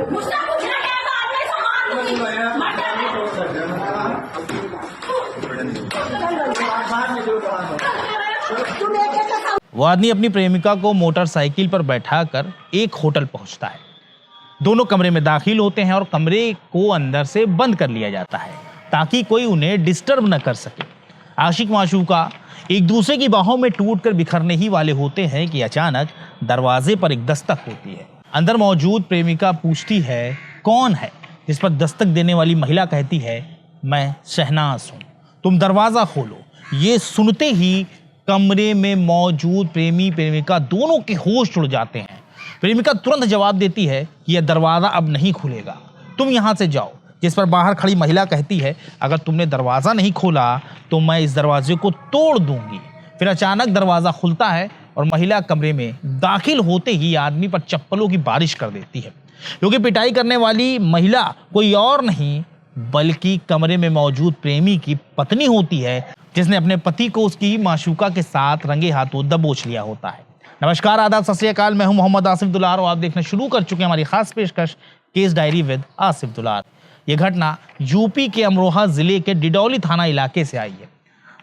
मुझसे पूछना क्या है, तो आज मैं सामान दूंगी। मर जाना। वो आदमी अपनी प्रेमिका को मोटरसाइकिल पर बैठाकर एक होटल पहुंचता है। दोनों कमरे में दाखिल होते हैं और कमरे को अंदर से बंद कर लिया जाता है ताकि कोई उन्हें डिस्टर्ब न कर सके। आशिक माशूका एक दूसरे की बाहों में टूटकर बिखरने ही वाले होते हैं कि अचानक दरवाजे पर एक दस्तक होती है। अंदर मौजूद प्रेमिका पूछती है कौन है, जिस पर दस्तक देने वाली महिला कहती है मैं शहनाज हूं, तुम दरवाजा खोलो। ये सुनते ही कमरे में मौजूद प्रेमी प्रेमिका दोनों के होश उड़ जाते हैं। प्रेमिका तुरंत जवाब देती है कि यह दरवाजा अब नहीं खुलेगा, तुम यहां से जाओ। जिस पर बाहर खड़ी महिला कहती है अगर तुमने दरवाजा नहीं खोला तो मैं इस दरवाजे को तोड़ दूंगी। फिर अचानक दरवाजा खुलता है और महिला कमरे में दाखिल होते ही आदमी पर चप्पलों की बारिश कर देती है, क्योंकि पिटाई करने वाली महिला कोई और नहीं बल्कि कमरे में मौजूद प्रेमी की पत्नी होती है, जिसने अपने पति को उसकी माशूका के साथ रंगे हाथों दबोच लिया होता है। नमस्कार, आदाब, सत श्री अकाल। मैं हूं मोहम्मद आसिफ दुलार और आप देखना शुरू कर चुके हैं हमारी खास पेशकश केस डायरी विद आसिफ दुलार। ये घटना यूपी के अमरोहा जिले के डिडौली थाना इलाके से आई है।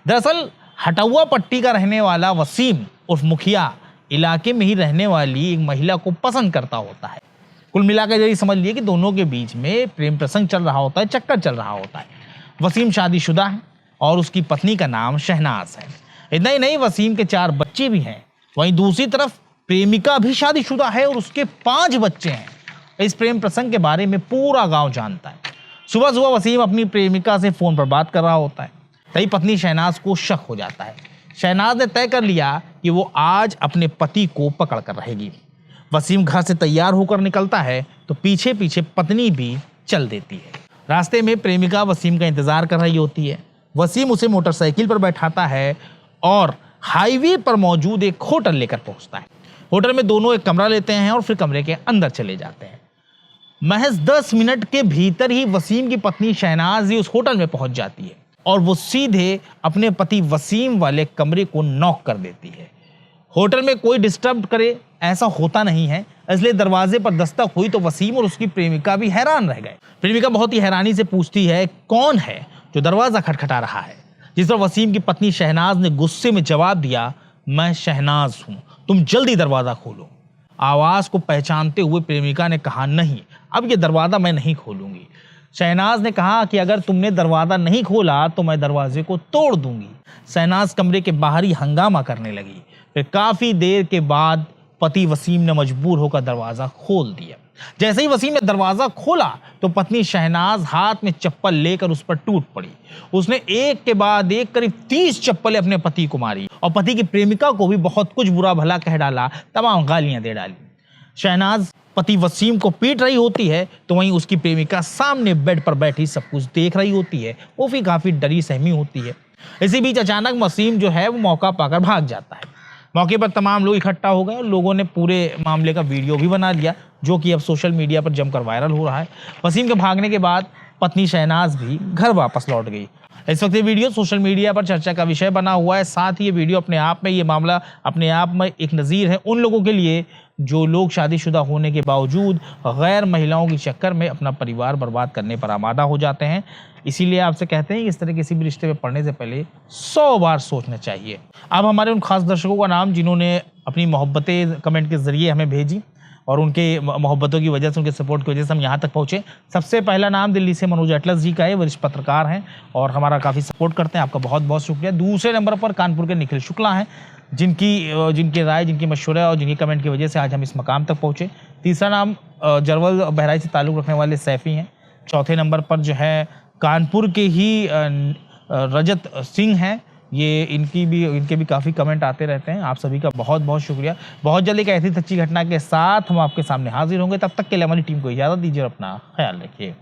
दरअसल हटौआ पट्टी का रहने वाला वसीम उर्फ मुखिया इलाके में ही रहने वाली एक महिला को पसंद करता होता है। कुल मिलाकर यही समझ लिए कि दोनों के बीच में प्रेम प्रसंग चल रहा होता है, चक्कर चल रहा होता है। वसीम शादीशुदा है और उसकी पत्नी का नाम शहनाज है। इतना ही नहीं, वसीम के 4 बच्चे भी हैं। वहीं दूसरी तरफ प्रेमिका भी शादीशुदा है और उसके 5 बच्चे हैं। इस प्रेम प्रसंग के बारे में पूरा गांव जानता है। सुबह सुबह वसीम अपनी प्रेमिका से फोन पर बात कर रहा होता है, तभी पत्नी शहनाज को शक हो जाता है। शहनाज ने तय कर लिया कि वो आज अपने पति को पकड़ कर रहेगी। वसीम घर से तैयार होकर निकलता है तो पीछे पीछे पत्नी भी चल देती है। रास्ते में प्रेमिका वसीम का इंतजार कर रही होती है। वसीम उसे मोटरसाइकिल पर बैठाता है और हाईवे पर मौजूद एक होटल लेकर पहुंचता है। होटल में दोनों एक कमरा लेते हैं और फिर कमरे के अंदर चले जाते हैं। महज 10 मिनट के भीतर ही वसीम की पत्नी शहनाज ही उस होटल में पहुंच जाती है और वो सीधे अपने पति वसीम वाले कमरे को नॉक कर देती है। होटल में कोई डिस्टर्ब करे ऐसा होता नहीं है, इसलिए दरवाजे पर दस्तक हुई तो वसीम और उसकी प्रेमिका भी हैरान रह गए। प्रेमिका बहुत ही हैरानी से पूछती है कौन है जो दरवाजा खटखटा रहा है, जिस पर वसीम की पत्नी शहनाज ने गुस्से में जवाब दिया मैं शहनाज हूं, तुम जल्दी दरवाजा खोलो। आवाज को पहचानते हुए प्रेमिका ने कहा नहीं, अब ये दरवाजा मैं नहीं खोलूंगी। शहनाज ने कहा कि अगर तुमने दरवाजा नहीं खोला तो मैं दरवाजे को तोड़ दूंगी। शहनाज कमरे के बाहर ही हंगामा करने लगी। फिर काफी देर के बाद पति वसीम ने मजबूर होकर दरवाजा खोल दिया। जैसे ही वसीम ने दरवाजा खोला तो पत्नी शहनाज हाथ में चप्पल लेकर उस पर टूट पड़ी। उसने एक के बाद एक करीब 30 चप्पलें अपने पति को मारी और पति की प्रेमिका को भी बहुत कुछ बुरा भला कह डाला, तमाम गालियां दे डाली। शहनाज पति वसीम को पीट रही होती है तो वहीं उसकी प्रेमिका सामने बेड पर बैठी सब कुछ देख रही होती है। वो भी काफी डरी सहमी होती है। इसी बीच अचानक वसीम जो है वो मौका पाकर भाग जाता है। मौके पर तमाम लोग इकट्ठा हो गए और लोगों ने पूरे मामले का वीडियो भी बना लिया, जो कि अब सोशल मीडिया पर जमकर वायरल हो रहा है। वसीम के भागने के बाद पत्नी शहनाज भी घर वापस लौट गई। इस वक्त ये वीडियो सोशल मीडिया पर चर्चा का विषय बना हुआ है। साथ ही ये वीडियो अपने आप में, ये मामला अपने आप में एक नज़ीर है उन लोगों के लिए जो लोग शादीशुदा होने के बावजूद गैर महिलाओं के चक्कर में अपना परिवार बर्बाद करने पर आमादा हो जाते हैं। इसीलिए आपसे कहते हैं कि इस तरह किसी भी रिश्ते में पड़ने से पहले 100 बार सोचना चाहिए। अब हमारे उन खास दर्शकों का नाम जिन्होंने अपनी मोहब्बतें कमेंट के जरिए हमें भेजी और उनके मोहब्बतों की वजह से, उनके सपोर्ट की वजह से हम यहाँ तक पहुँचे। सबसे पहला नाम दिल्ली से मनोज अटलस जी का है। वरिष्ठ पत्रकार हैं और हमारा काफ़ी सपोर्ट करते हैं, आपका बहुत बहुत शुक्रिया। दूसरे नंबर पर कानपुर के निखिल शुक्ला हैं, जिनकी राय, जिनकी मशवरे और जिनकी कमेंट की वजह से आज हम इस मकाम तक पहुँचे। तीसरा नाम जरवल बहराइच से ताल्लुक़ रखने वाले सैफ़ी हैं। चौथे नंबर पर जो है कानपुर के ही रजत सिंह हैं। इनके भी काफ़ी कमेंट आते रहते हैं। आप सभी का बहुत बहुत शुक्रिया। बहुत जल्द एक ऐसी सच्ची घटना के साथ हम आपके सामने हाजिर होंगे। तब तक के लिए हमारी टीम को इजाज़त दीजिए और अपना ख्याल रखिए।